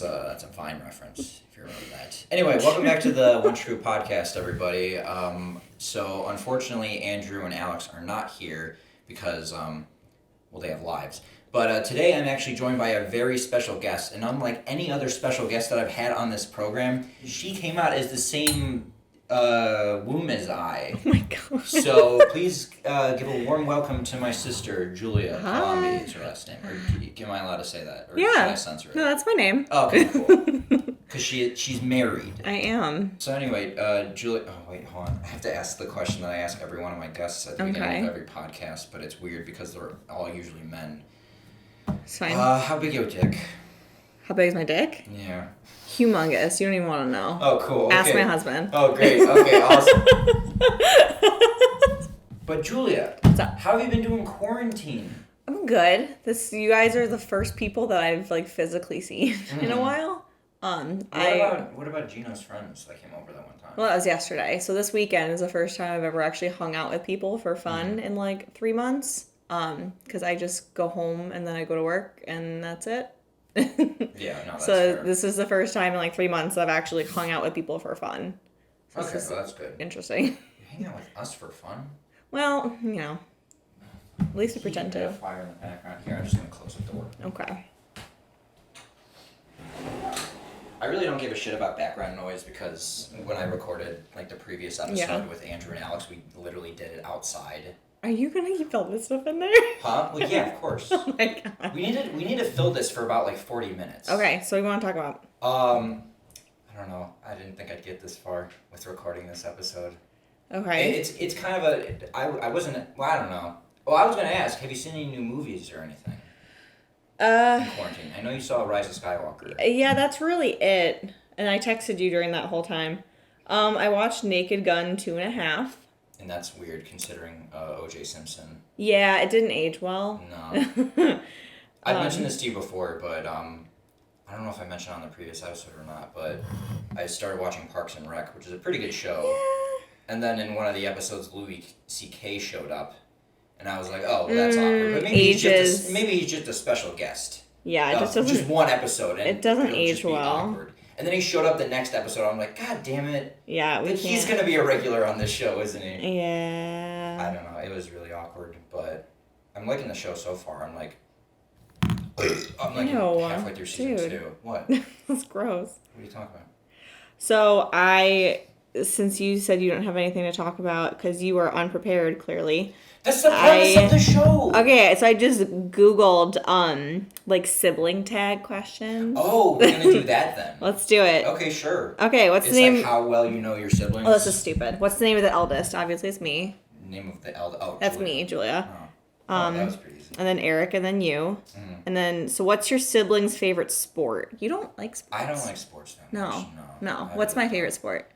That's a Vine reference, if you remember that. Anyway, welcome back to the One True Podcast, everybody. So, unfortunately, Andrew and Alex are not here because, they have lives. But today I'm actually joined by a very special guest, and unlike any other special guest that I've had on this program, she came out as the same womb as I. Oh my god. So please give a warm welcome to my sister, Julia. Hi. Colombi is her last name. Or am I allowed to say that? Or Yeah. should I censor it? No, that's my name. Oh, okay, cool. Because she's married. I am. So anyway, Julia... Oh, wait, hold on. I have to ask the question that I ask every one of my guests at the beginning of every podcast, but it's weird because they're all usually men. It's fine. How big your dick? How big is my dick? Yeah. Humongous. You don't even want to know. Oh, cool. Okay. Ask my husband. Oh, great. Okay, awesome. But Julia, What's up? how have you been doing quarantine? I'm good. You guys are the first people that I've physically seen in a while. What about Gino's friends that came over that one time? Well, that was yesterday. So this weekend is the first time I've ever actually hung out with people for fun in 3 months. Because I just go home and then I go to work and that's it. Yeah, no, that's So fair. this is the first time in 3 months I've actually hung out with people for fun. So Okay, well, that's good. Interesting. You hang out with us for fun? Well, at least we pretend You to. have fire in the background here. I'm just going to close the door. Okay. I really don't give a shit about background noise because when I recorded the previous episode with Andrew and Alex, we literally did it outside. Are you gonna keep all this stuff in there? Huh? Well, yeah, of course. Oh my god. We need to fill this for about 40 minutes. Okay, so we want to talk about. I don't know. I didn't think I'd get this far with recording this episode. Okay. It's kind of I wasn't. Well, I don't know. Well, I was gonna ask. Have you seen any new movies or anything? In quarantine. I know you saw Rise of Skywalker. Yeah, that's really it. And I texted you during that whole time. I watched Naked Gun 2.5. And that's weird considering O.J. Simpson. Yeah, it didn't age well. No. I've mentioned this to you before, but I don't know if I mentioned on the previous episode or not, but I started watching Parks and Rec, which is a pretty good show. Yeah. And then in one of the episodes, Louis C.K. showed up. And I was like, oh, well, that's awkward. But maybe he's just a special guest. Yeah, it just doesn't... Just one episode. And it doesn't it'll age just be well. Awkward. And then he showed up the next episode. I'm like, God damn it. Yeah, we can't. He's going to be a regular on this show, isn't he? Yeah. I don't know. It was really awkward. But I'm liking the show so far. I'm halfway through season 2. What? That's gross. What are you talking about? So since you said you don't have anything to talk about because you were unprepared, clearly. That's the premise of the show. Okay, so I just Googled sibling tag questions. Oh, we're gonna do that then. Let's do it. Okay, sure. Okay, what's the name? How well you know your siblings. Oh, this is stupid. What's the name of the eldest? Obviously, it's me. Name of the eldest. Oh, that's Julia. me, Julia. Oh, that was pretty easy. And then Eric, and then you, and then so what's your sibling's favorite sport? You don't like sports. I don't like sports that much. No. What's my favorite sport?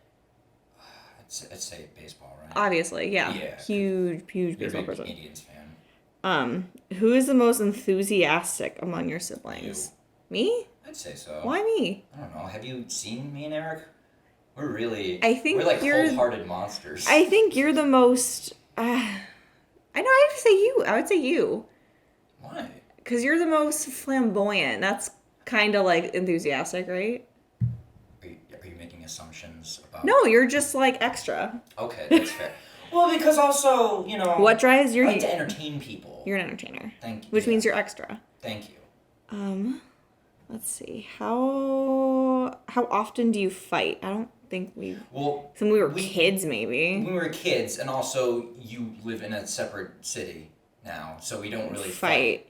I'd say baseball, right? Obviously, yeah. Huge You're baseball a big person. Indians fan. Who is the most enthusiastic among your siblings? You. Me? I'd say so. Why me? I don't know. Have you seen me and Eric? We're like cold-hearted monsters. I think you're the most. I have to say you. I would say you. Why? Because you're the most flamboyant. That's kind of enthusiastic, right? Are you making assumptions about? No, you're just extra. Okay, that's fair. Well, because also, what drives your... I like to entertain people. You're an entertainer. Thank you. Which means you're extra. Thank you. Let's see. How often do you fight? I don't think we... Well... When we were kids, maybe. When we were kids, and also you live in a separate city now, so we don't really fight.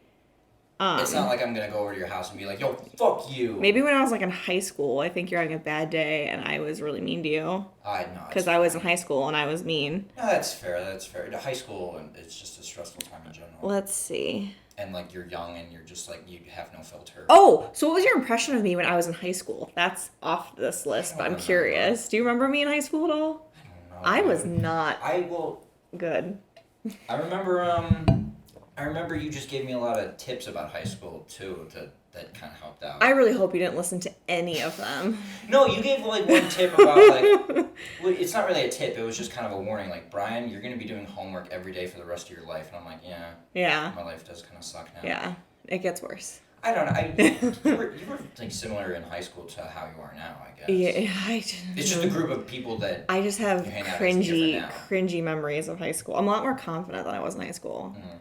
It's not like I'm going to go over to your house and be like, yo, fuck you. Maybe when I was in high school, I think you're having a bad day and I was really mean to you. No. Because I was in high school and I was mean. No, that's fair. High school, it's just a stressful time in general. Let's see. And you're young and you're just you have no filter. Oh, so what was your impression of me when I was in high school? That's off this list, but I'm curious. Do you remember me in high school at all? I don't know. I was not good. I remember you just gave me a lot of tips about high school too that kind of helped out. I really hope you didn't listen to any of them. No, you gave one tip about it's not really a tip, it was just kind of a warning, Brian, you're going to be doing homework every day for the rest of your life. And I'm like, yeah. Yeah. My life does kind of suck now. Yeah, it gets worse. I don't know. You were like similar in high school to how you are now, I guess. Yeah, It's just a group of people that I just have you hang out as different now. cringy memories of high school. I'm a lot more confident than I was in high school. Mm-hmm.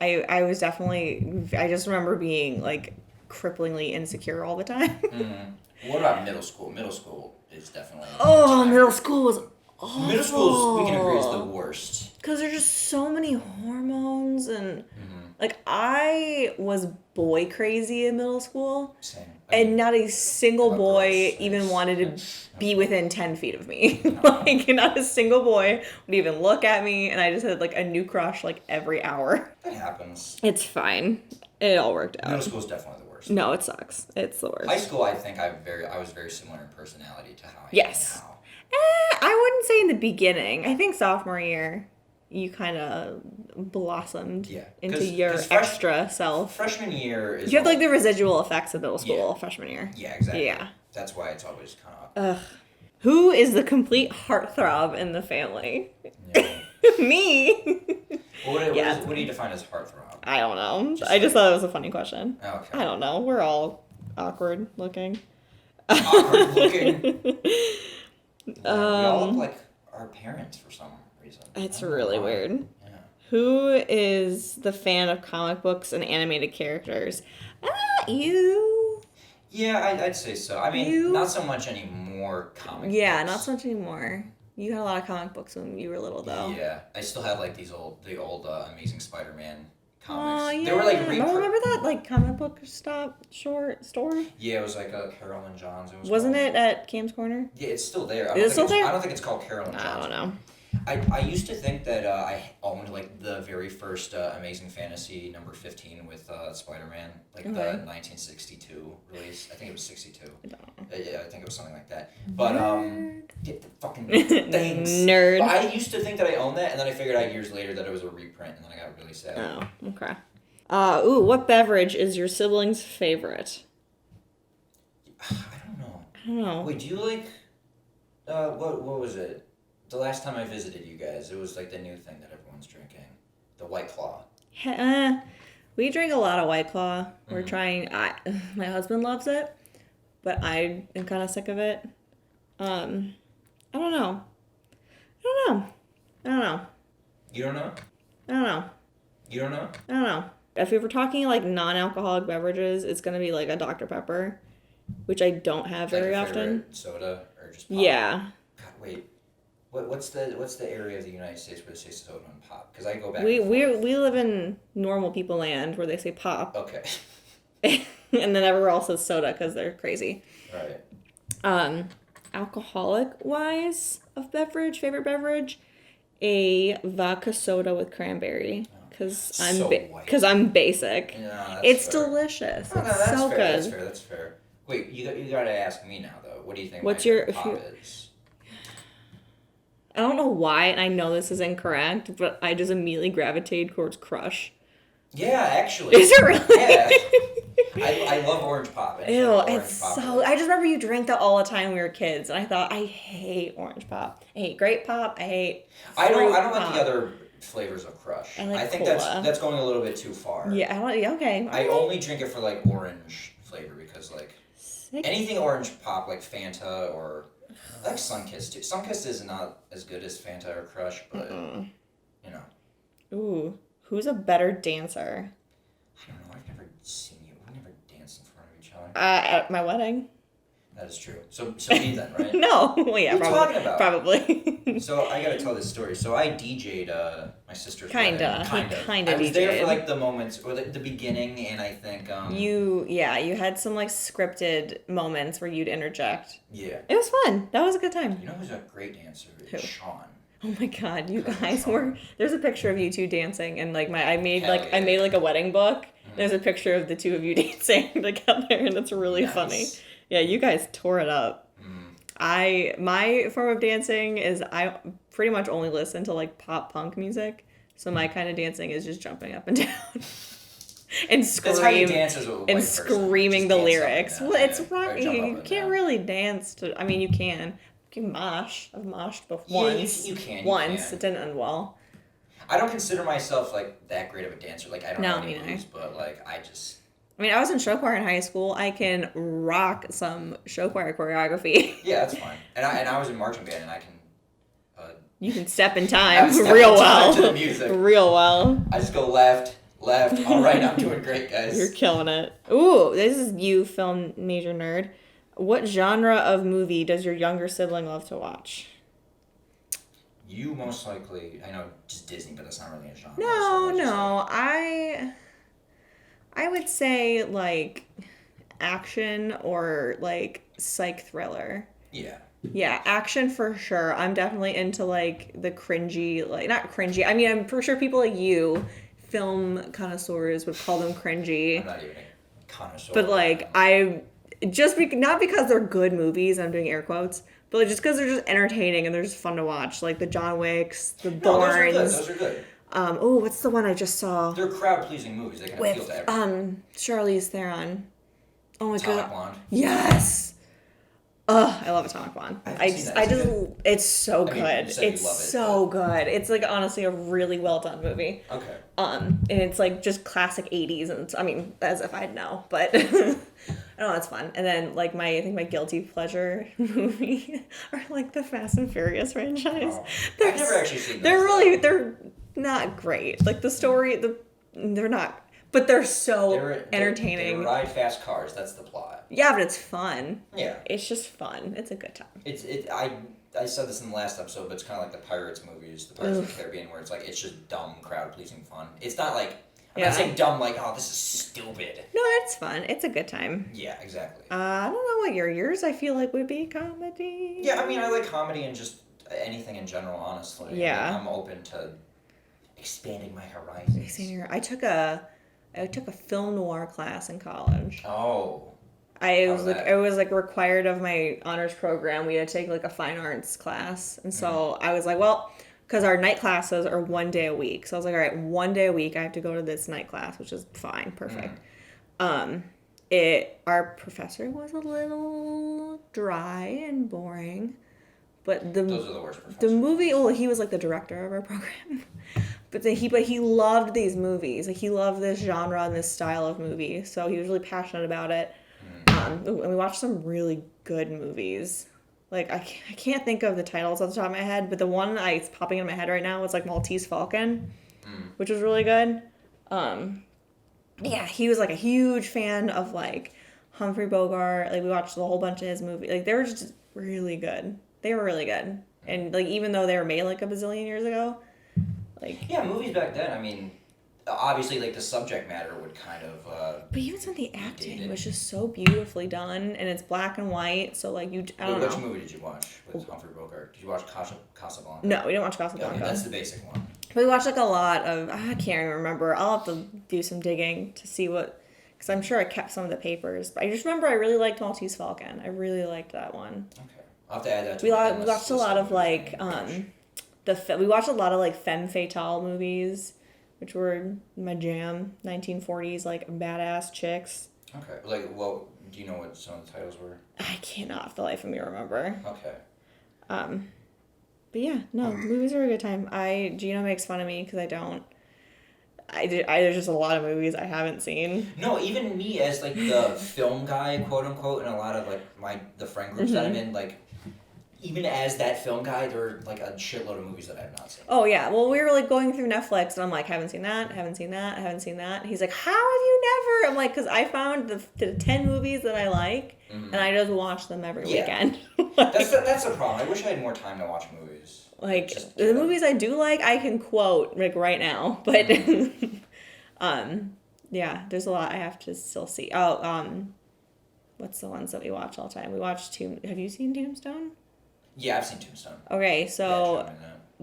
I was definitely, I just remember being like cripplingly insecure all the time. Mm-hmm. What about middle school? Middle school is definitely. Oh, middle school was awful. Middle school, we can agree, is the worst. Because there's just so many hormones and like I was boy crazy in middle school. Same. And not a single boy gross. even wanted to be within 10 feet of me. Like, not a single boy would even look at me, and I just had, like, a new crush, like, every hour. That happens. It's fine. It all worked out. Middle school is definitely the worst. No, it sucks. It's the worst. High school, I think I was very similar in personality to how I Yes. am now. I wouldn't say in the beginning. I think sophomore year, you kind of blossomed into your extra self. Freshman year is... You have, like, the residual effects of middle school freshman year. Yeah, exactly. Yeah. That's why it's always kind of... Who is the complete heartthrob in the family? Yeah. Me. Well, what do you define as heartthrob? I don't know. I just thought it was a funny question. Okay. I don't know. We're all awkward looking. Awkward looking? We all look like our parents for some reason. It's really weird. Yeah. Who is the fan of comic books and animated characters? You. Yeah, I'd say so. I mean, not so much anymore comic books. Yeah, not so much anymore. You had a lot of comic books when you were little, though. Yeah, I still have like the old Amazing Spider-Man comics. Yeah. They were like remember that like comic book store? Yeah, it was like Carol and John's. Wasn't it at Cam's Corner? Yeah, it's still there. Is it still there? I don't think it's called Carol and John's. I don't know. I used to think that I owned like the very first Amazing Fantasy number 15 with Spider-Man, like the 1962 release. I think it was 62. I don't know. Yeah, I think it was something like that. But get the fucking thanks. Nerd. But I used to think that I owned that, and then I figured out years later that it was a reprint, and then I got really sad. Oh, okay. What beverage is your sibling's favorite? I don't know. Wait, do you like what was it? The last time I visited you guys, it was like the new thing that everyone's drinking. The White Claw. We drink a lot of White Claw. We're trying... my husband loves it, but I am kind of sick of it. I don't know. You don't know? I don't know. You don't know? I don't know. If we were talking like non-alcoholic beverages, it's going to be like a Dr. Pepper, which I don't have very often. Soda or just pop? Yeah. God, wait. What's the area of the United States where they say soda and pop? Because I go back. We live in normal people land where they say pop. Okay. And then everywhere else says soda because they're crazy. Right. Alcoholic wise of favorite beverage, a vodka soda with cranberry. Because I'm basic. Yeah, it's fair. delicious. Oh, no, it's so fair, good. That's fair. Wait, you got to ask me now though. What do you think? What's my your pop is? I don't know why, and I know this is incorrect, but I just immediately gravitated towards Crush. Yeah, actually. Is it really? Yeah. I love orange pop. Ew, it's so... I just remember you drank that all the time when we were kids, and I thought, I hate orange pop. I hate grape pop. I hate I don't pop. like the other flavors of Crush. I think cola. that's going a little bit too far. Yeah, okay. I only drink it for like orange flavor because like Sick. anything orange pop like Fanta or I like Sunkist too. Sunkist is not as good as Fanta or Crush, but you know. Ooh, who's a better dancer? I don't know. I've never seen you. We've never danced in front of each other. At my wedding. That is true. So me then, right? No. Well, yeah, what are you talking about? Probably. So I gotta tell this story. So I DJ'd my sister's wedding. Kinda I was DJ'd. there for like the moments or the beginning, and I think you had some like scripted moments where you'd interject. Yeah. It was fun. That was a good time. You know who's a great dancer? Who? Sean. Oh my god, you guys were. There's a picture of you two dancing, and like I made Hell I made like a wedding book. There's a picture of the two of you dancing together, and it's really funny. Yeah, you guys tore it up. My form of dancing is I pretty much only listen to like pop punk music, so my kind of dancing is just jumping up and down and That's how you dance as a white person. Screaming the lyrics. Well, it's rock. You can't down. really dance to. I mean, you can. You can mosh. I've moshed before once. You can. Once it didn't end well. I don't consider myself like that great of a dancer. Like I don't know any neither. moves, but like I just I mean, I was in show choir in high school. I can rock some show choir choreography. Yeah, that's fine. And I was in marching band, and I can. You can step in time step real in time well. to the music. Real well. I just go left. All right, I'm doing great, guys. You're killing it. Ooh, this is you, film major nerd. What genre of movie does your younger sibling love to watch? You most likely, I know, just Disney, but that's not really a genre. No. I would say like action or like psych thriller. Yeah. Yeah, action for sure. I'm definitely into like the cringy, like not cringy. I mean, I'm pretty sure people like you, film connoisseurs, would call them cringy. I'm not even a connoisseur. But like not because they're good movies. I'm doing air quotes, but like, just because they're just entertaining and they're just fun to watch. Like the John Wicks, the Bournes. Those are good. What's the one I just saw? They're crowd pleasing movies. They can appeal to everyone. Charlize Theron. Oh my Atomic god. Blonde. Yes. I love Atomic Blonde. It's so good. It's so good. It's like honestly a really well done movie. Okay. And it's like just classic 80s, and I mean, as if I'd know, but I know it's fun. And then like I think my guilty pleasure movie are like the Fast and Furious franchise. Oh. I've never actually seen those. They're not great. Like the story, they're not. But they're entertaining. They ride fast cars. That's the plot. Yeah, but it's fun. Yeah. It's just fun. It's a good time. I said this in the last episode, but it's kind of like the Pirates movies, the Pirates of the Caribbean, where it's like it's just dumb, crowd-pleasing fun. It's not like I'm not saying dumb like this is stupid. No, it's fun. It's a good time. Yeah, exactly. I don't know what yours I feel like would be comedy. Yeah, I mean I like comedy and just anything in general, honestly. Yeah. I'm open to expanding my horizons. I took a film noir class in college. Oh. It was like required of my honors program. We had to take like a fine arts class. And so I was like, well, because our night classes are 1 day a week. So I was like, all right, 1 day a week I have to go to this night class, which is fine, perfect. Our professor was a little dry and boring. But those are the worst professors. The movie, he was like the director of our program. But he loved these movies. Like he loved this genre and this style of movie. So he was really passionate about it. And we watched some really good movies. Like I can't think of the titles off the top of my head, but the one that's popping in my head right now is like Maltese Falcon, which was really good. Yeah, he was like a huge fan of like Humphrey Bogart. Like we watched a whole bunch of his movies. Like they were just really good. They were really good. And like even though they were made like a bazillion years ago, like movies back then. I mean, obviously like the subject matter would kind of. But even some of the acting was just so beautifully done, and it's black and white. So like I don't know. Which movie did you watch with Humphrey Bogart? Did you watch Casablanca? No, we didn't watch Casablanca. Okay, that's the basic one. But we watched like a lot of. I can't even remember. I'll have to do some digging to see what. Because I'm sure I kept some of the papers. But I just remember I really liked Maltese Falcon. I really liked that one. Okay. I'll have to add that to we watched a lot of like we watched a lot of like femme fatale movies, which were my jam. 1940s like badass chicks. Okay. Like, well, do you know what some of the titles were? I cannot for the life of me remember. Okay. But yeah, no, movies are a good time. Gino makes fun of me because I don't. There's just a lot of movies I haven't seen. No, even me as like the film guy, quote unquote, and a lot of like the friend groups that I'm in, like even as that film guy, there are like a shitload of movies that I have not seen. Oh yeah, well we were like going through Netflix and I'm like, haven't seen that, haven't seen that, haven't seen that. And he's like, how have you never? I'm like, because I found the 10 movies that I like and I just watch them every weekend. That's the problem. I wish I had more time to watch movies. Like the movies I do like, I can quote like right now, but yeah, there's a lot I have to still see. What's the ones that we watch all the time? We watched Have you seen Tombstone? Yeah, I've seen Tombstone. Okay, so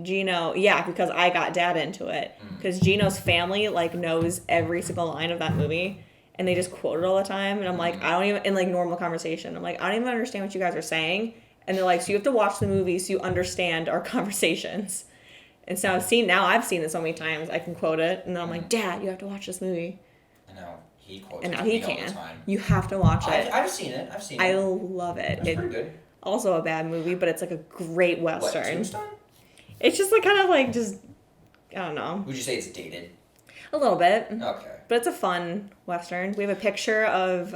Gino, because I got Dad into it because Gino's family like knows every single line of that movie. And they just quote it all the time, and I'm like, I don't even in like normal conversation. I'm like, I don't even understand what you guys are saying. And they're like, so you have to watch the movie so you understand our conversations. And so I've seen it so many times, I can quote it. And then I'm like, Dad, you have to watch this movie. And now he quotes and now he all can. the time. You have to watch it. I've seen it. I love it. It's pretty good. Also a bad movie, but it's like a great Western. What, Tombstone? It's just like kind of like just, I don't know. Would you say it's dated? A little bit. Okay. But it's a fun Western. We have a picture of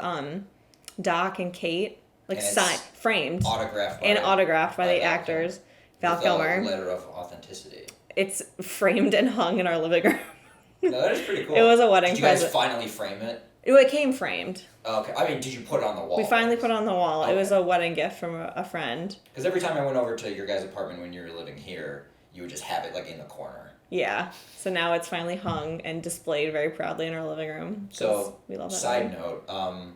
Doc and Kate, like framed. Autographed by the actors. Val Kilmer. A letter of authenticity. It's framed and hung in our living room. No, that is pretty cool. It was a wedding present. Did you guys finally frame it? It came framed. Okay. I mean, did you put it on the wall? We finally put it on the wall. Okay. It was a wedding gift from a friend. Because every time I went over to your guys' apartment when you were living here, you would just have it, like, in the corner. Yeah. So now it's finally hung and displayed very proudly in our living room. So, we love that side note, I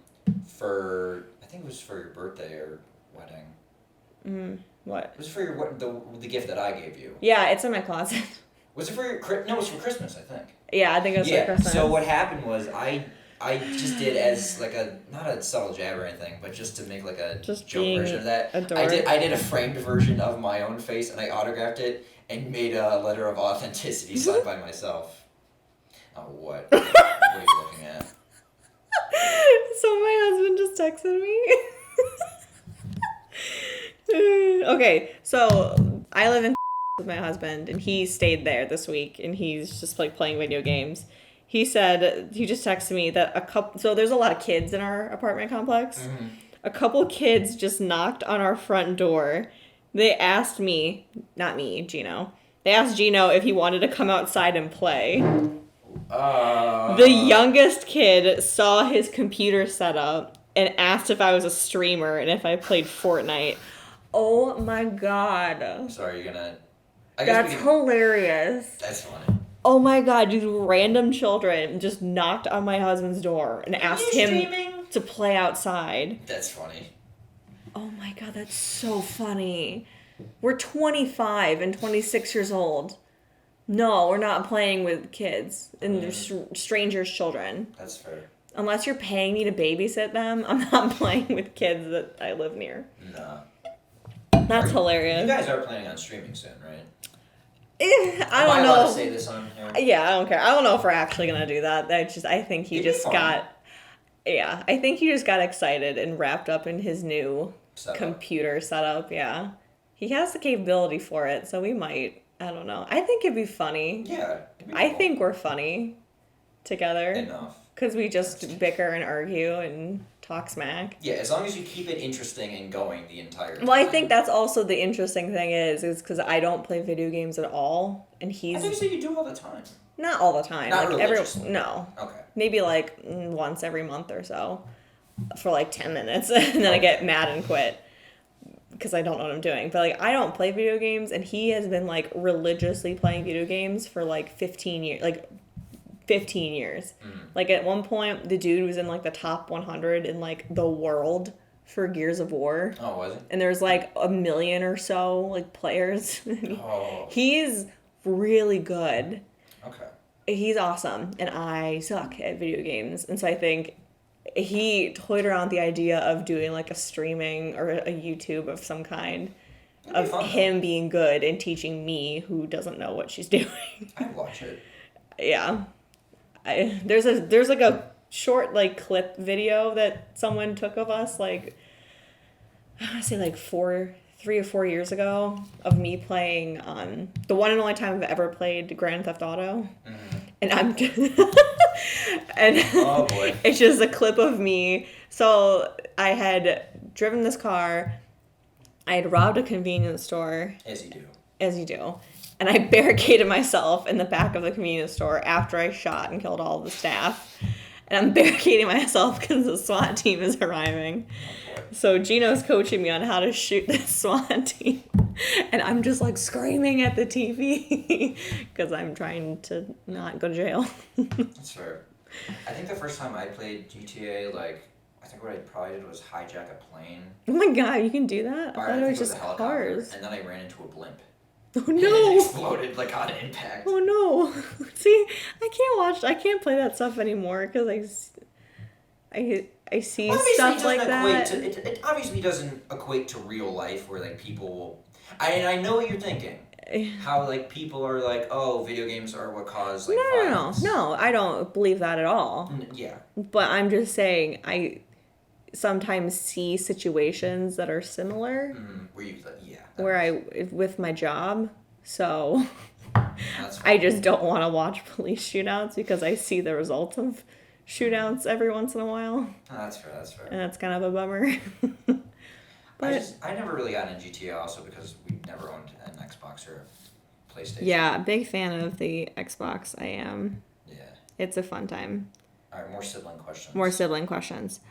think it was for your birthday or wedding. What? It was for your the gift that I gave you. Yeah, it's in my closet. Was it for your... No, it was for Christmas, I think. Yeah, I think it was for Christmas. So what happened was I just did as like not a subtle jab or anything, but just to make like a joke version of that. I did a framed version of my own face and I autographed it and made a letter of authenticity signed by myself. Oh, what? What are you looking at? So my husband just texted me. Okay, so I live in with my husband and he stayed there this week and he's just like playing video games. He said, he just texted me that so there's a lot of kids in our apartment complex. Mm-hmm. A couple kids just knocked on our front door. They asked me, not me, Gino. They asked Gino if he wanted to come outside and play. The youngest kid saw his computer set up and asked if I was a streamer and if I played Fortnite. Oh my god. Sorry, you're gonna... That's hilarious. That's funny. Oh my god, these random children just knocked on my husband's door and asked him to play outside. That's funny. Oh my god, that's so funny. We're 25 and 26 years old. No, we're not playing with kids and strangers' children. That's fair. Unless you're paying me to babysit them, I'm not playing with kids that I live near. No. That's hilarious. You guys are planning on streaming soon, right? I don't know. Am I allowed to say this on here? Yeah, I don't care. I don't know if we're actually gonna do that. I think he just got excited and wrapped up in his new computer setup. Yeah, he has the capability for it, so we might. I don't know. I think it'd be funny. Yeah. I think we're funny together. Enough. Because we just bicker and argue and talk smack. Yeah, as long as you keep it interesting and going the entire time. Well, I think that's also the interesting thing is because I don't play video games at all, and he's... I think so you do all the time. Not all the time. Not like religiously. No. Okay. Maybe like once every month or so for like 10 minutes, and then I get mad and quit because I don't know what I'm doing. But like I don't play video games, and he has been like religiously playing video games for like 15 years. Mm-hmm. Like at one point, the dude was in like the top 100 in like the world for Gears of War. Oh, was it? And there's like 1 million or so like players. Oh. He's really good. Okay. He's awesome, and I suck at video games. And so I think he toyed around with the idea of doing like a streaming or a YouTube of some kind of him being good and teaching me who doesn't know what she's doing. I'd watch it. Yeah. There's like a short like clip video that someone took of us like I want to say like 3 or 4 years ago of me playing the one and only time I've ever played Grand Theft Auto. Mm-hmm. And I'm and oh boy. It's just a clip of me. So I had driven this car. I had robbed a convenience store. As you do. As you do. And I barricaded myself in the back of the convenience store after I shot and killed all of the staff. And I'm barricading myself because the SWAT team is arriving. Oh, so Gino's coaching me on how to shoot this SWAT team. And I'm just like screaming at the TV because I'm trying to not go to jail. That's fair. I think the first time I played GTA, I think what I probably did was hijack a plane. Oh my god, you can do that? I thought it was a just helicopter, cars. And then I ran into a blimp. Oh no! And it exploded on impact. Oh no! See, I can't play that stuff anymore because I see stuff like that. It obviously doesn't equate to real life where people. I know what you're thinking. How people are like, oh, video games are what cause violence. No, I don't believe that at all. Yeah. But I'm just saying I sometimes see situations that are similar. Where you, yeah. Where with my job, so That's I fine. just don't want to watch police shootouts because I see the results of shootouts every once in a while. Oh, that's fair. That's fair. And that's kind of a bummer. I never really got into GTA also because we never owned an Xbox or a PlayStation. Yeah, big fan of the Xbox. I am. Yeah. It's a fun time. All right, more sibling questions. More sibling questions.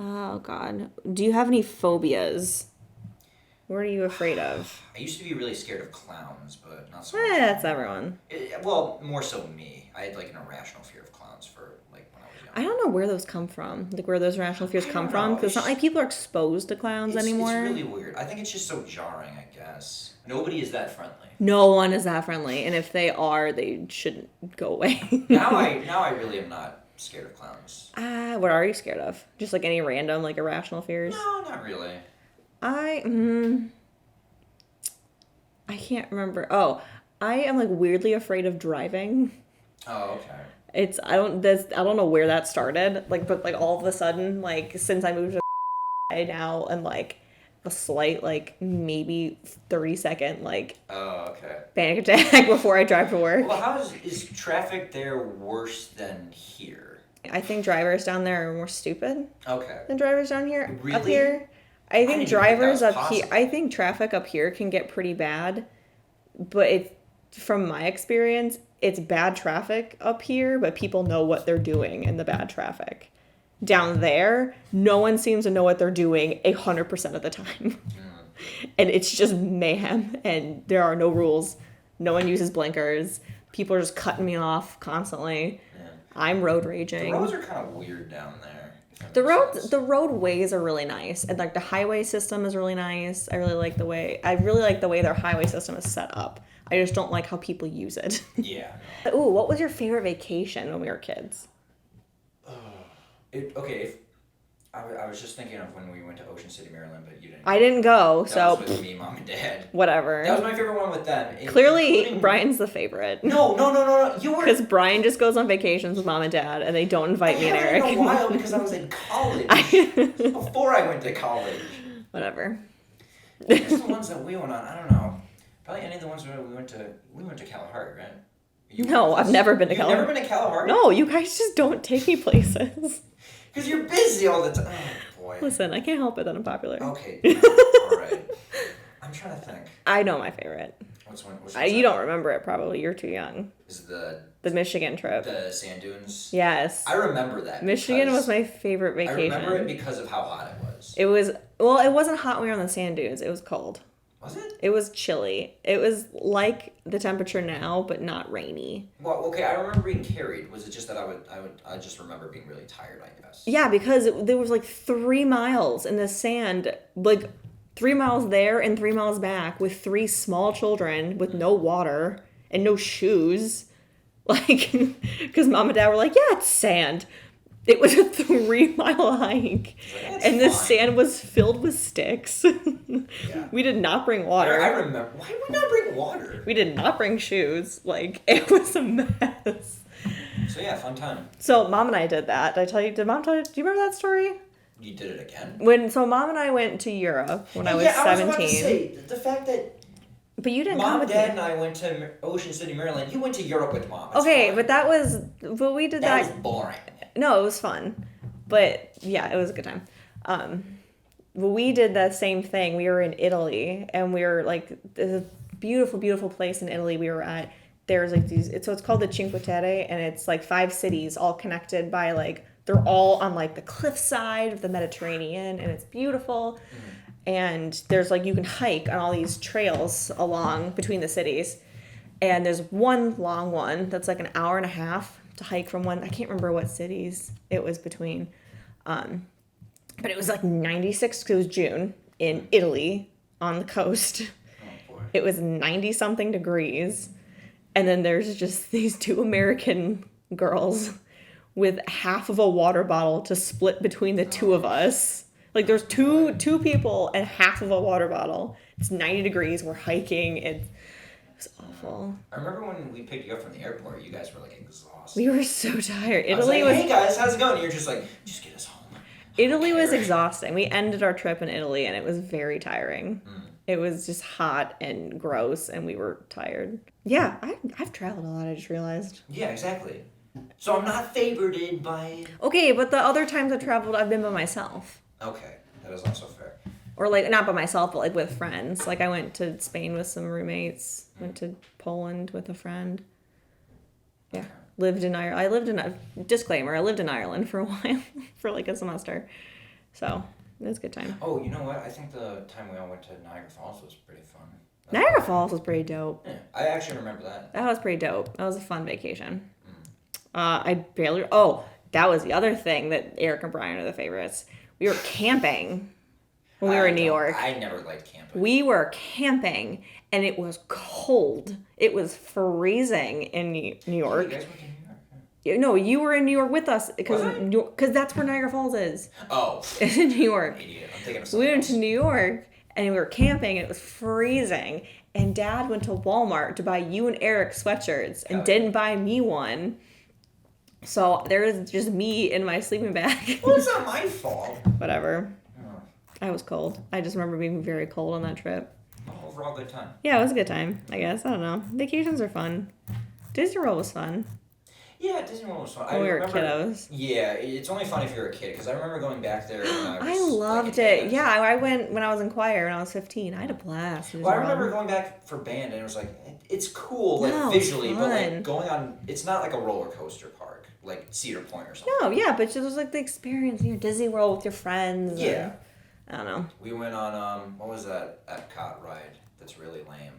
Oh God. Do you have any phobias? What are you afraid of? I used to be really scared of clowns, but not so much. That's everyone. Well, more so me. I had like an irrational fear of clowns for like when I was young. I don't know where those come from. Like where those irrational fears come from. Because it's not like people are exposed to clowns anymore. It's really weird. I think it's just so jarring, I guess. Nobody is that friendly. No one is that friendly. And if they are, they shouldn't go away. now I really am not scared of clowns. What are you scared of? Just like any random, like irrational fears? No, not really. I can't remember. Oh, I am like weirdly afraid of driving. Oh, okay. I don't know where that started. Like, but like all of a sudden, like since I moved to now, and like a slight like maybe 30-second like panic attack before I drive to work. Well, is traffic there worse than here? I think drivers down there are more stupid. Okay. Than drivers down here. Really? Up here. I think drivers up here. Possible. I think traffic up here can get pretty bad, but from my experience, it's bad traffic up here, but people know what they're doing in the bad traffic. Down there, no one seems to know what they're doing 100% of the time, and it's just mayhem. And there are no rules. No one uses blinkers. People are just cutting me off constantly. Yeah. I'm road raging. The roads are kind of weird down there. The roadways are really nice, and like the highway system is really nice. I really like the way their highway system is set up. I just don't like how people use it. Yeah. Ooh, what was your favorite vacation when we were kids? I was just thinking of when we went to Ocean City, Maryland, but you didn't. I didn't go, that was with me, mom, and dad. Whatever. That was my favorite one with them. Clearly, Brian's the favorite. No. You were. Because Brian just goes on vacations with mom and dad, and they don't invite me and Eric. I had a while because I was in college. Before I went to college. Whatever. Just the ones that we went on. I don't know. Probably any of the ones where we went to Kalahari, right? No, I've never been to Kalahari. You've never been to Kalahari? No, you guys just don't take me places. Because you're busy all the time. Oh, boy. Listen, I can't help it that I'm popular. Okay. All right. I'm trying to think. I know my favorite. What's you don't remember it probably. You're too young. Is it the Michigan trip? The sand dunes? Yes. I remember that. Michigan was my favorite vacation. I remember it because of how hot it was. It wasn't hot when we were on the sand dunes. It was cold. Was it? It was chilly. It was like the temperature now, but not rainy. Well, okay, I remember being carried. Was it just that I just remember being really tired, I guess? Yeah, because there was like 3 miles in the sand, like 3 miles there and 3 miles back with 3 small children with no water and no shoes. Like, because mom and dad were like, yeah, it's sand. It was a 3-mile hike, and the sand was filled with sticks. Yeah. We did not bring water. I remember. Why did we not bring water? We did not bring shoes. Like, it was a mess. So yeah, fun time. So mom and I did that. Did mom tell you? Do you remember that story? You did it again? So mom and I went to Europe when I was 17. I was about to say, the fact that but you didn't Mom, come with Dad, me. and I went to Ocean City, Maryland. You went to Europe with Mom. That's okay, fine. But we did that. That was boring. No, it was fun. But yeah, it was a good time. We did the same thing. We were in Italy, and we were like, there's a beautiful, beautiful place in Italy we were at. There's like so it's called the Cinque Terre, and it's like 5 cities all connected by like, they're all on like the cliffside of the Mediterranean, and it's beautiful. Mm-hmm. And there's like, you can hike on all these trails along between the cities. And there's one long one that's like an hour and a half to hike from one. I can't remember what cities it was between. But it was like 96, because it was June in Italy on the coast. Oh, boy. It was 90 something degrees. And then there's just these 2 American girls with half of a water bottle to split between the 2 of us. Like, there's two people and half of a water bottle. It's 90 degrees. We're hiking. It was awful. I remember when we picked you up from the airport, you guys were, like, exhausted. We were so tired. Italy was hey, guys, how's it going? And you're just like, just get us home. Italy was exhausting. We ended our trip in Italy, and it was very tiring. It was just hot and gross, and we were tired. Yeah, I've traveled a lot, I just realized. Yeah, exactly. So I'm not favorited by... Okay, but the other times I've traveled, I've been by myself. Okay, that is also fair. Or, like, not by myself, but, like, with friends. Like, I went to Spain with some roommates. Went to Poland with a friend. Yeah. Okay. Lived in Ireland. Disclaimer, I lived in Ireland for a while. For, like, a semester. So, it was a good time. Oh, you know what? I think the time we all went to Niagara Falls was pretty fun. Niagara Falls was pretty dope. Yeah, I actually remember that. That was pretty dope. That was a fun vacation. That was the other thing that Eric and Brian are the favorites. We were camping when we were in New York. I never liked camping. We were camping, and it was cold. It was freezing in New York. You guys went to New York? No, you were in New York with us because that's where Niagara Falls is. Oh. It's in New York. Idiot. I'm thinking of something We went else. to New York, and we were camping, and it was freezing. And Dad went to Walmart to buy you and Eric sweatshirts and didn't buy me one. So there was just me in my sleeping bag. Well, it's not my fault. Whatever. Oh. I was cold. I just remember being very cold on that trip. Overall, good time. Yeah, it was a good time, I guess. I don't know. Vacations are fun. Disney World was fun. Yeah, Disney World was fun. When we were kiddos. Yeah, it's only fun if you're a kid, because I remember going back there when I was... I loved it. Yeah, I went when I was in choir when I was 15. I had a blast. Well, I remember going back for band, and it was like, it's cool, like, No, it's visually, but, like, fun. going on... It's not like a roller coaster park, like Cedar Point or something. No, yeah, but it was like the experience, Disney World with your friends. Yeah. And, I don't know. We went on, what was that Epcot ride that's really lame?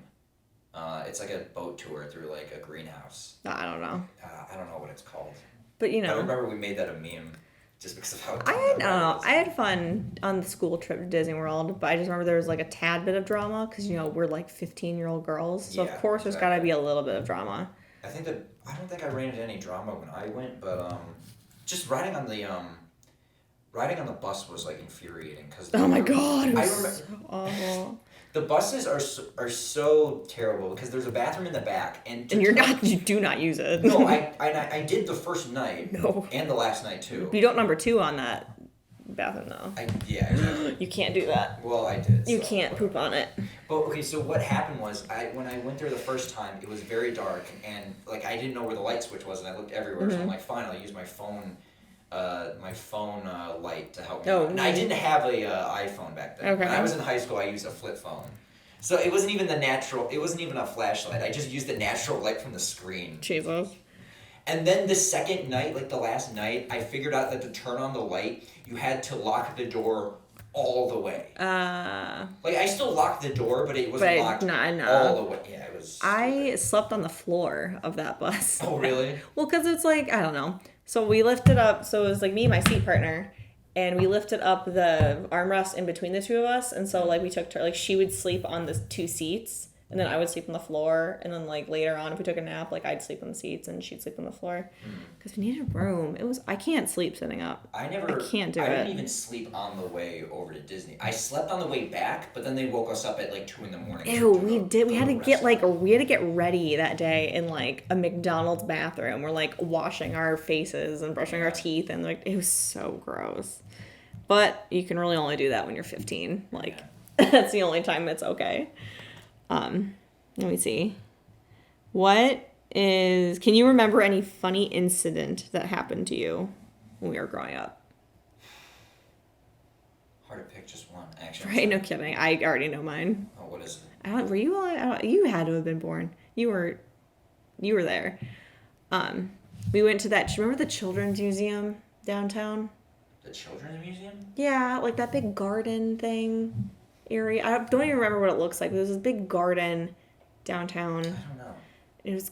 It's like a boat tour through, like, a greenhouse. I don't know. I don't know what it's called. But, I remember we made that a meme just because of how... I don't know. I had fun on the school trip to Disney World, but I just remember there was like a tad bit of drama because, we're like 15-year-old girls. So, Yeah, of course, there's got to be a little bit of drama. I don't think I ran into any drama when I went, but just riding on the bus was like infuriating because... Oh my God. It I was remember, so awful. the buses are so terrible because there's a bathroom in the back and You do not use it. No, I did the first night. No. And the last night too. You don't number 2 on that bathroom though. Yeah, exactly. You can't do that. Well, I did. You so, can't poop on it. But okay, so what happened was when I went there the first time, it was very dark and like I didn't know where the light switch was and I looked everywhere. So I'm like, fine, I'll use my phone light to help me out. And I didn't have a iPhone back then. Okay. When I was in high school, I used a flip phone. So it wasn't even a flashlight. I just used the natural light from the screen. Jesus. And then the second night, like the last night, I figured out that to turn on the light, you had to lock the door all the way. Like I still locked the door, but it wasn't locked all the way. Yeah, it was. I slept on the floor of that bus. Oh really? Well, because it's like, I don't know. So we lifted up, so it was like me and my seat partner, and we lifted up the armrest in between the two of us, and so like we took like she would sleep on the 2 seats, and then I would sleep on the floor, and then like later on if we took a nap, like I'd sleep on the seats and she'd sleep on the floor, because we needed room. I can't sleep sitting up. I can't do it. I didn't even sleep on the way over to Disney. I slept on the way back, but then they woke us up at like 2 a.m. Ew, we did. We had to get ready that day in like a McDonald's bathroom. We're like washing our faces and brushing our teeth, and like it was so gross. But you can really only do that when you're 15. Like that's the only time it's okay. Let me see. Can you remember any funny incident that happened to you when we were growing up? Hard to pick just one, actually. Right? No kidding. I already know mine. Oh, what is it? Were you alive? You had to have been born. You were there. We went to that. Do you remember the Children's Museum downtown? The Children's Museum? Yeah, like that big garden thing area. I don't even remember what it looks like. But there was this big garden downtown. I don't know.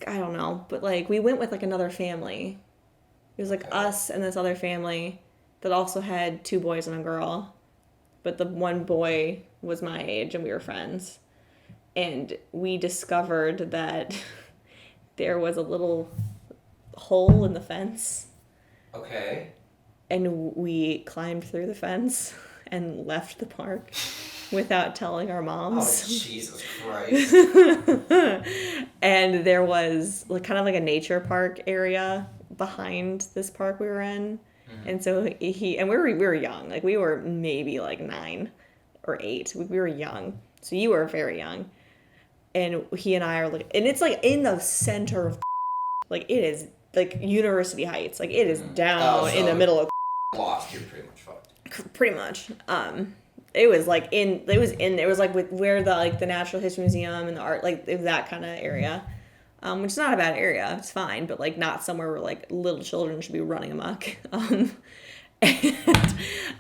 I don't know, but like we went with like another family. It was like us and this other family that also had 2 boys and a girl, but the one boy was my age and we were friends. And we discovered that there was a little hole in the fence. Okay. And we climbed through the fence and left the park without telling our moms. Oh, Jesus Christ. And there was like kind of like a nature park area behind this park we were in. And so we were young. Like we were maybe like 9 or 8. We were young. So you were very young. And he and I are like, and it's like in the center of, like it is like University Heights. Like it is down in the middle of. Lost, you're pretty much fucked. Pretty much. It was like it was like with where the Natural History Museum and the art, like it was that kind of area. Which is not a bad area. It's fine, but like not somewhere where like little children should be running amok. And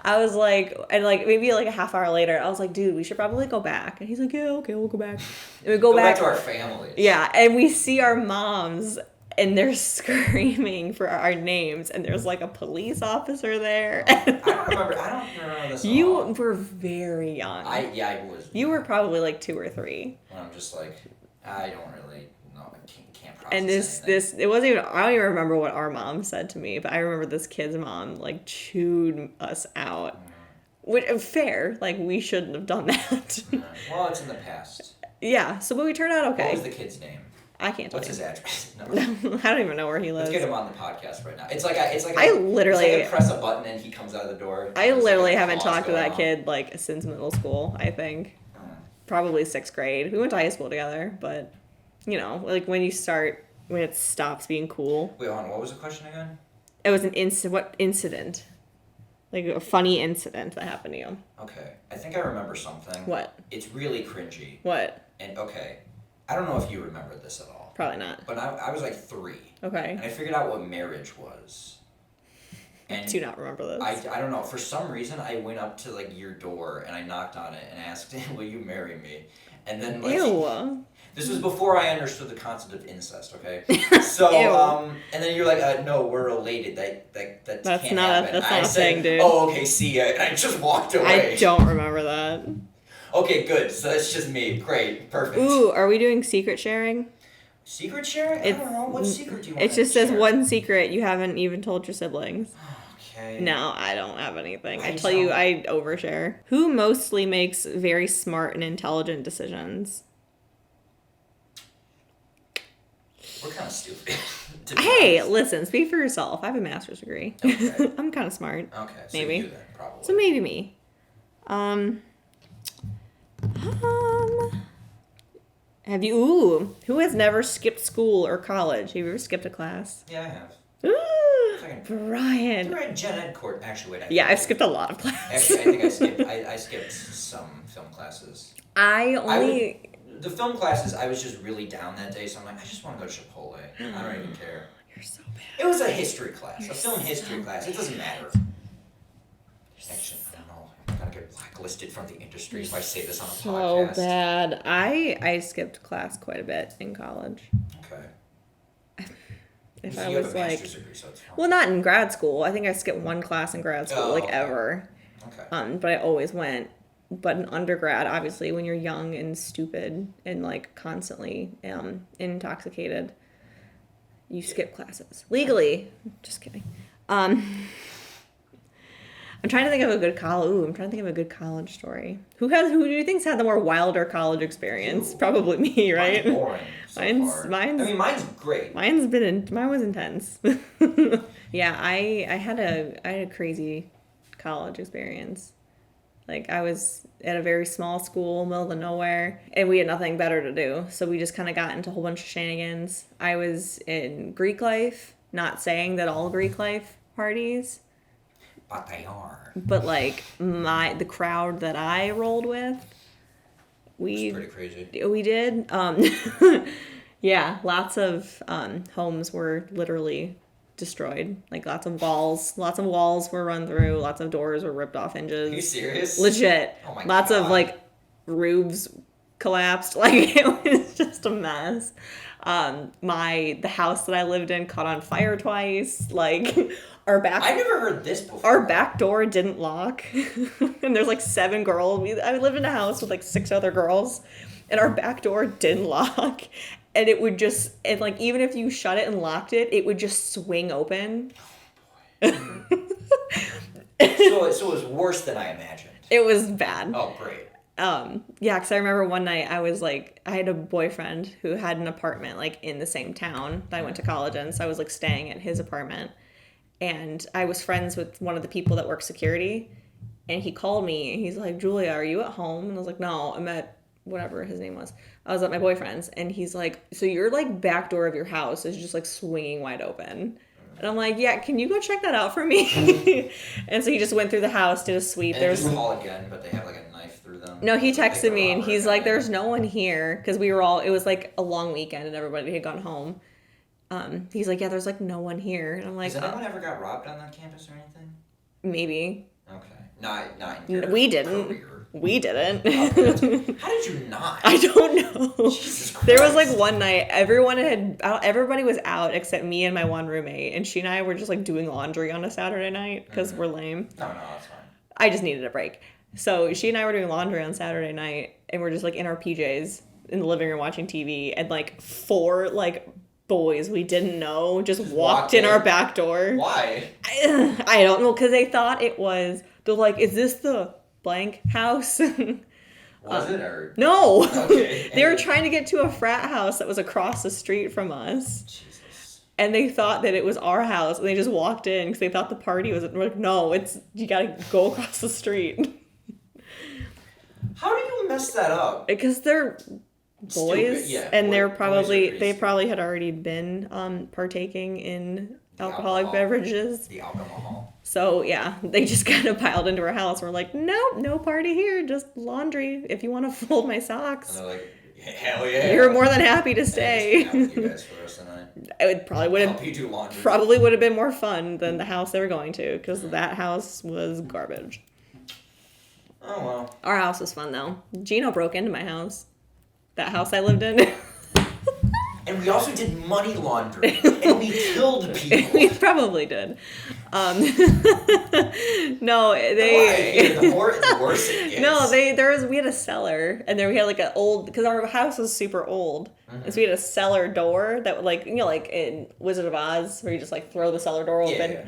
I was like, and like maybe like a half hour later, I was like, dude, we should probably go back. And he's like, yeah, okay, we'll go back. And we go back to our families. Yeah, and we see our moms, and they're screaming for our names, and there's like a police officer there. I don't remember this. You were very young. I was. You were probably like 2 or 3. When I'm just like, I don't really know. I can't process And this it wasn't even. I don't even remember what our mom said to me, but I remember this kid's mom like chewed us out. Which fair, like we shouldn't have done that. Well, it's in the past. Yeah. So, but we turned out okay. What was the kid's name? I can't tell What's you. his address? No. I don't even know where he lives. Let's get him on the podcast right now. It's like I press a button and he comes out of the door. I literally haven't talked to that kid like since middle school, I think. Probably 6th grade. We went to high school together, but you know, like when it stops being cool. Wait, hold on. What was the question again? It was an what incident? Like a funny incident that happened to you. Okay. I think I remember something. What? It's really cringy. What? And okay. I don't know if you remember this at all. Probably not. But I was like 3. Okay. And I figured out what marriage was. And I do not remember this. I don't know. For some reason, I went up to like your door and I knocked on it and asked, "Will you marry me?" And then like, ew. This was before I understood the concept of incest. Okay. So and then you're like, "No, we're related. That's can't happen." That's not a thing, dude. Oh, okay. See ya. And I just walked away. I don't remember that. Okay, good. So that's just me. Great. Perfect. Ooh, are we doing secret sharing? Secret sharing? I don't know. What secret do you want It just says one secret you haven't even told your siblings. Okay. No, I don't have anything. I tell you, I overshare. Who mostly makes very smart and intelligent decisions? We're kind of stupid. Hey, listen, speak for yourself. I have a master's degree. Okay. I'm kind of smart. Okay, so maybe. you then, probably. So maybe me. Have you? Ooh, who has never skipped school or college? Have you ever skipped a class? Yeah, I have. Ooh, Brian. You were in gen ed court. Actually, wait. I've skipped a lot of classes. Actually, I think I skipped some film classes. The film classes, I was just really down that day, so I'm like, I just want to go to Chipotle. I don't even care. You're so bad. It was a history class, a film history class. It doesn't matter. Actually, I don't know. I'm gonna get blacklisted from the industry if I say this on a podcast. So bad. I skipped class quite a bit in college. Okay. If so I you was have a like, master's degree, so it's fine. well, not in grad school. I think I skipped one class in grad school, okay. ever. Okay. But I always went. But in undergrad, obviously, when you're young and stupid and like constantly intoxicated, you skip classes legally. Just kidding. I'm trying to think of a good college. I'm trying to think of a good college story. Who do you think's had the more wilder college experience? Ooh. Probably me, right? Mine's boring. Mine's great. Mine was intense. Yeah, I had a crazy college experience. Like, I was at a very small school, middle of nowhere, and we had nothing better to do. So we just kind of got into a whole bunch of shenanigans. I was in Greek life, not saying that all Greek life parties. But they are. But, like, the crowd that I rolled with, It's pretty crazy. We did. Yeah, lots of homes were literally destroyed. Like lots of walls were run through, lots of doors were ripped off hinges. Are you serious? Legit. Oh my lots God. of like roofs collapsed. Like it was just a mess. The house that I lived in caught on fire twice. Like our back I never heard this before. Our back door didn't lock. And there's like 7 girls. I lived in a house with like 6 other girls, and our back door didn't lock. And it would just, and like, even if you shut it and locked it, it would just swing open. Oh, boy. So it was worse than I imagined. It was bad. Oh, great. Yeah, because I remember one night I had a boyfriend who had an apartment, like, in the same town that I went to college in. So I was, like, staying at his apartment. And I was friends with one of the people that worked security. And he called me, and he's like, Julia, are you at home? And I was like, no, I'm at whatever his name was. I was at my boyfriend's, and he's like, so your like back door of your house is just like swinging wide open. And I'm like, yeah, can you go check that out for me? And so he just went through the house, did a sweep. And there's call again, but they have like a knife through them. No, he texted me and he's like, there's no one here, because it was like a long weekend and everybody had gone home. He's like, yeah, there's like no one here. And I'm like, has anyone ever got robbed on that campus or anything? Maybe. Okay. Not in your We didn't. career. We didn't. How did you not? I don't know. Jesus Christ. There was like one night, everybody was out except me and my one roommate, and she and I were just like doing laundry on a Saturday night because we're lame. No, that's fine. I just needed a break. So she and I were doing laundry on Saturday night, and we're just like in our PJs in the living room watching TV, and like 4 like boys we didn't know just walked in our back door. Why? I don't know, because they thought they're like, is this the blank house? Was it or? No. Okay. They were trying to get to a frat house that was across the street from us. Jesus. And they thought that it was our house, and they just walked in because they thought the party was. We're like, no, you gotta go across the street. How do you mess that up? Because they're boys, yeah, and they stupid. probably had already been partaking in alcoholic beverages. The alcohol. So yeah, they just kind of piled into our house. We're like, nope, no party here, just laundry. If you want to fold my socks, And they're like, hell yeah. you're more than happy to stay. Hang out with you guys for the rest of the night. It probably Help you do laundry. would have been more fun than the house they were going to, because that house was garbage. Oh well. Our house was fun though. Gino broke into my house. That house I lived in. And we also did money laundering, and we killed people. We probably did. No, they. The worse it gets. No, we had a cellar, and then we had like an old, because our house was super old, and so we had a cellar door that would like in Wizard of Oz, where you just like throw the cellar door open. Yeah.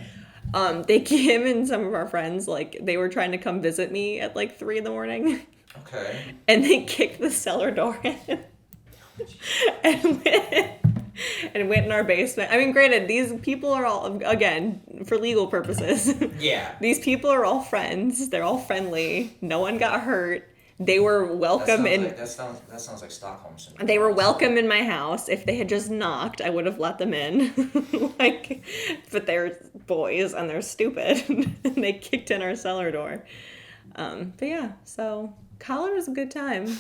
Him and some of our friends, like they were trying to come visit me at like 3 a.m. Okay. And they kicked the cellar door in. and went in our basement. I mean, granted, these people are all, again, for legal purposes. Yeah. These people are all friends. They're all friendly. No one got hurt. They were welcome that sounds like Stockholm syndrome. They were welcome in my house. If they had just knocked, I would have let them in. But they're boys and they're stupid. And they kicked in our cellar door. But yeah, so college was a good time.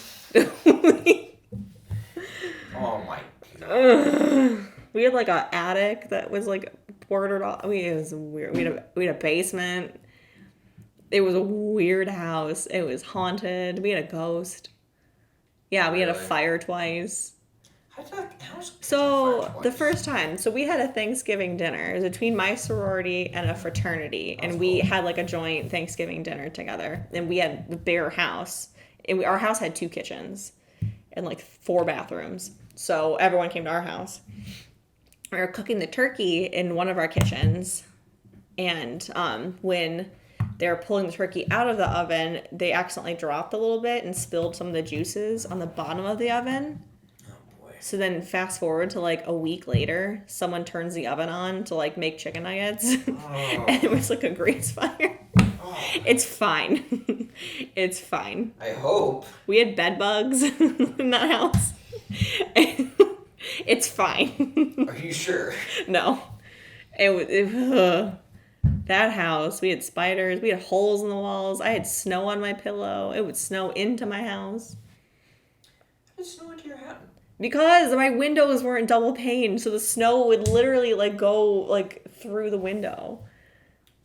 Oh my god. We had like an attic that was like bordered off. It was weird. We had a basement. It was a weird house. It was haunted. We had a ghost. Yeah, we had a fire twice. So the first time, so we had a Thanksgiving dinner. It was between my sorority and a fraternity, and we had like a joint Thanksgiving dinner together. And we had the bare house. And our house had 2 kitchens and like 4 bathrooms. So everyone came to our house. We were cooking the turkey in one of our kitchens, and when they were pulling the turkey out of the oven, they accidentally dropped a little bit and spilled some of the juices on the bottom of the oven. Oh boy. So then fast forward to like a week later, someone turns the oven on to like make chicken nuggets. Oh. And it was like a grease fire. Oh. It's fine. It's fine. I hope. We had bed bugs in that house. It's fine. Are you sure? No. That house, we had spiders, we had holes in the walls, I had snow on my pillow, it would snow into my house. How did snow into your house? Because my windows weren't double paned, so the snow would literally like go like through the window.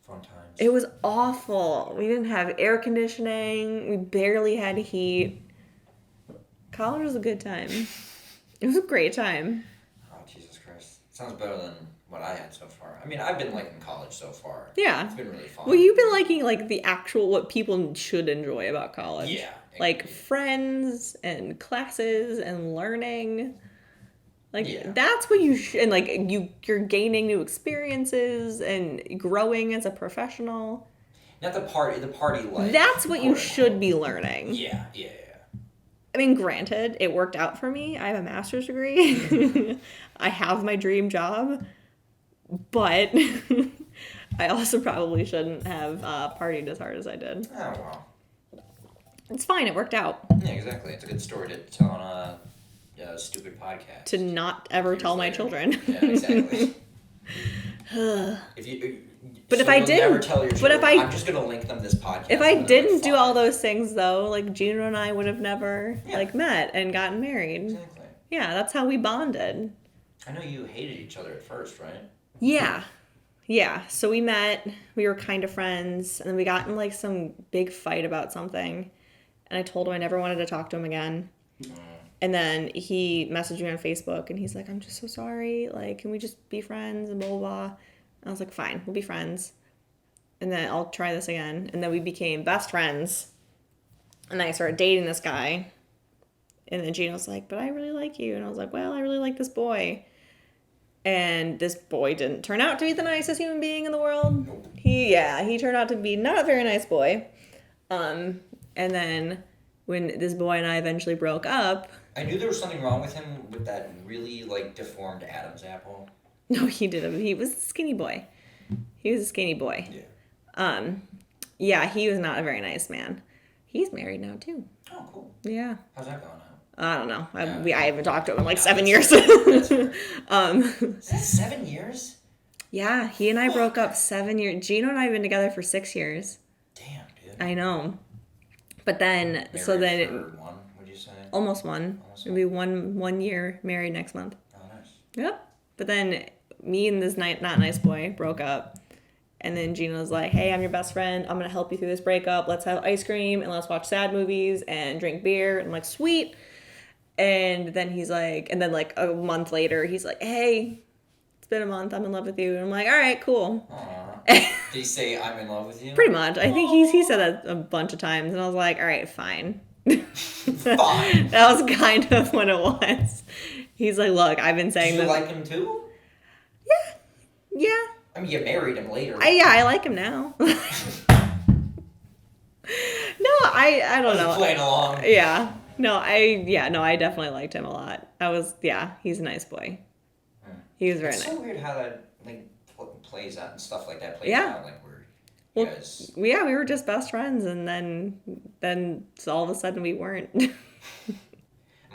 Fun times. It was awful. We didn't have air conditioning, we barely had heat. College was a good time. It was a great time. Oh, Jesus Christ. Sounds better than what I had so far. I mean, I've been liking college so far. Yeah. It's been really fun. Well, you've been liking like the actual, what people should enjoy about college. Yeah. Like friends and classes and learning. Like that's what you should, and like you're gaining new experiences and growing as a professional. Not the party life. That's what you should be learning. Yeah. I mean, granted, it worked out for me. I have a master's degree. I have my dream job. But I also probably shouldn't have partied as hard as I did. Oh, well. It's fine. It worked out. Yeah, exactly. It's a good story to tell on a stupid podcast. To not ever tell my children. Yeah, exactly. If you, but so if I didn't, never tell your children, but if I'm just gonna link them this podcast. If I didn't do all those things though, like Gino and I would have never met and gotten married. Exactly. Yeah, that's how we bonded. I know you hated each other at first, right? Yeah. Yeah. So we met, we were kind of friends, and then we got in like some big fight about something. And I told him I never wanted to talk to him again. And then he messaged me on Facebook and he's like, I'm just so sorry. Like, can we just be friends and blah, blah, blah. I was like, fine, we'll be friends. And then I'll try this again. And then we became best friends. And then I started dating this guy. And then Gino's like, but I really like you. And I was like, well, I really like this boy. And this boy didn't turn out to be the nicest human being in the world. He turned out to be not a very nice boy. And then when this boy and I eventually broke up. I knew there was something wrong with him with that really, like, deformed Adam's apple. No, he didn't. He was a skinny boy. He was a skinny boy. Yeah. Yeah, he was not a very nice man. He's married now, too. Oh, cool. Yeah. How's that going out? I don't know. Yeah. I haven't talked to him in like 7 years. Is that 7 years? Yeah, he and I broke up 7 years. Gino and I have been together for 6 years. Damn, dude. I know. But then, Married for one, would you say? Almost one. It'll be one year married next month. Oh, nice. Yep. But then me and this not nice boy broke up. And then Gino's like, hey, I'm your best friend. I'm going to help you through this breakup. Let's have ice cream and let's watch sad movies and drink beer. And I'm like, sweet. And then he's like, and then like a month later, he's like, hey, it's been a month. I'm in love with you. And I'm like, all right, cool. Aww. Did he say I'm in love with you? Pretty much. I think he said that a bunch of times. And I was like, all right, fine. Fine. That was kind of what it was. He's like, look, I've been saying this. Do you this. like him too? Yeah. I mean, you married him later. I like him now. No, I don't know. Playing along. Yeah. No, I definitely liked him a lot. He's a nice boy. He was very nice. It's so weird how that like plays out and stuff like that plays Yeah. out. Like we were just best friends, and then all of a sudden we weren't. Am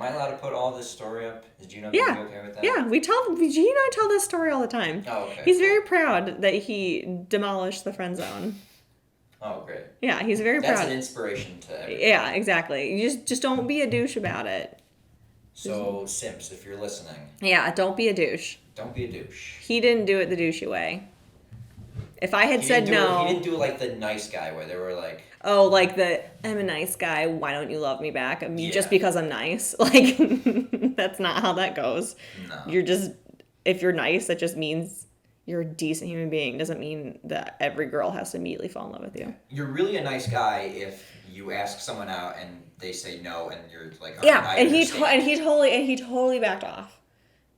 I allowed to put all this story up? Is Gino gonna be okay with that? Yeah, Gino and I tell this story all the time. Oh, okay. He's very proud that he demolished the friend zone. Oh, great. Yeah, he's very proud. That's an inspiration to everyone. Yeah, exactly. You just don't be a douche about it. So, Simps, if you're listening. Yeah, don't be a douche. Don't be a douche. He didn't do it the douchey way. If I had said no... He didn't do it like the nice guy where they were like... Oh, like I'm a nice guy, why don't you love me back? I mean, just because I'm nice. Like, that's not how that goes. No. If you're nice, that just means you're a decent human being. Doesn't mean that every girl has to immediately fall in love with you. You're really a nice guy if you ask someone out and they say no and you're like... Oh, yeah, and he totally backed off.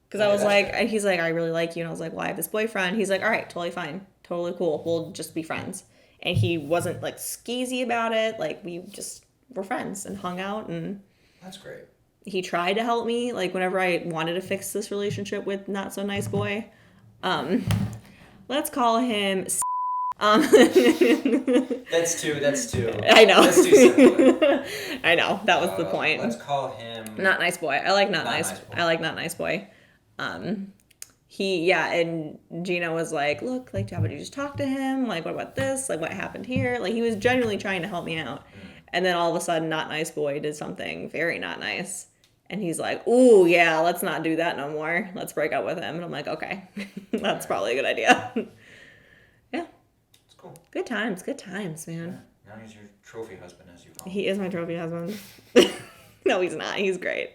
Because I was like, good. And he's like, I really like you. And I was like, well, I have this boyfriend. He's like, all right, totally fine. Totally cool. We'll just be friends. And he wasn't like skeezy about it. Like we just were friends and hung out, and that's great. He tried to help me. Like whenever I wanted to fix this relationship with not so nice boy, let's call him. That's two. I know. That's too simple. I know. That was the point. Let's call him. Not nice boy. I like not nice. I like not nice boy. And Gino was like, look, like, how about you just talk to him? Like, what about this? Like, what happened here? Like, he was genuinely trying to help me out. And then all of a sudden, not nice boy did something very not nice. And he's like, ooh, yeah, let's not do that no more. Let's break up with him. And I'm like, okay, that's probably a good idea. Yeah. It's cool. Good times, man. Yeah. Now he's your trophy husband, as you call him. He is my trophy husband. No, he's not. He's great.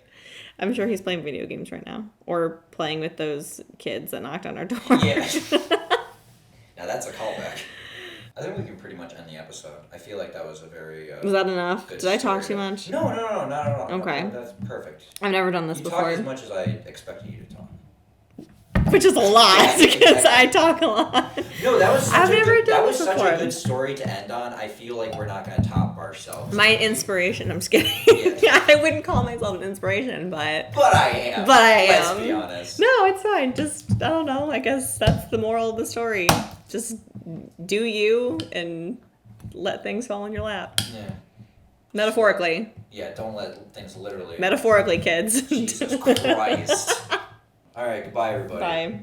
I'm sure he's playing video games right now. Or playing with those kids that knocked on our door. Yeah. Now that's a callback. I think we can pretty much end the episode. I feel like that was a very... was that enough? Did I talk too much? No, not at all. Okay. No, that's perfect. I've never done this before. You talk as much as I expected you to talk. Which is a lot, because I talk a lot. No, that was such before. a good story to end on. I feel like we're not going to top ourselves. My inspiration, I'm just kidding. Yeah, I wouldn't call myself an inspiration, but... But I am. Let's be honest. No, it's fine. Just, I don't know. I guess that's the moral of the story. Just do you and let things fall in your lap. Yeah. Metaphorically. Yeah, don't let things literally. Metaphorically, kids. Jesus Christ. All right, goodbye, everybody. Bye.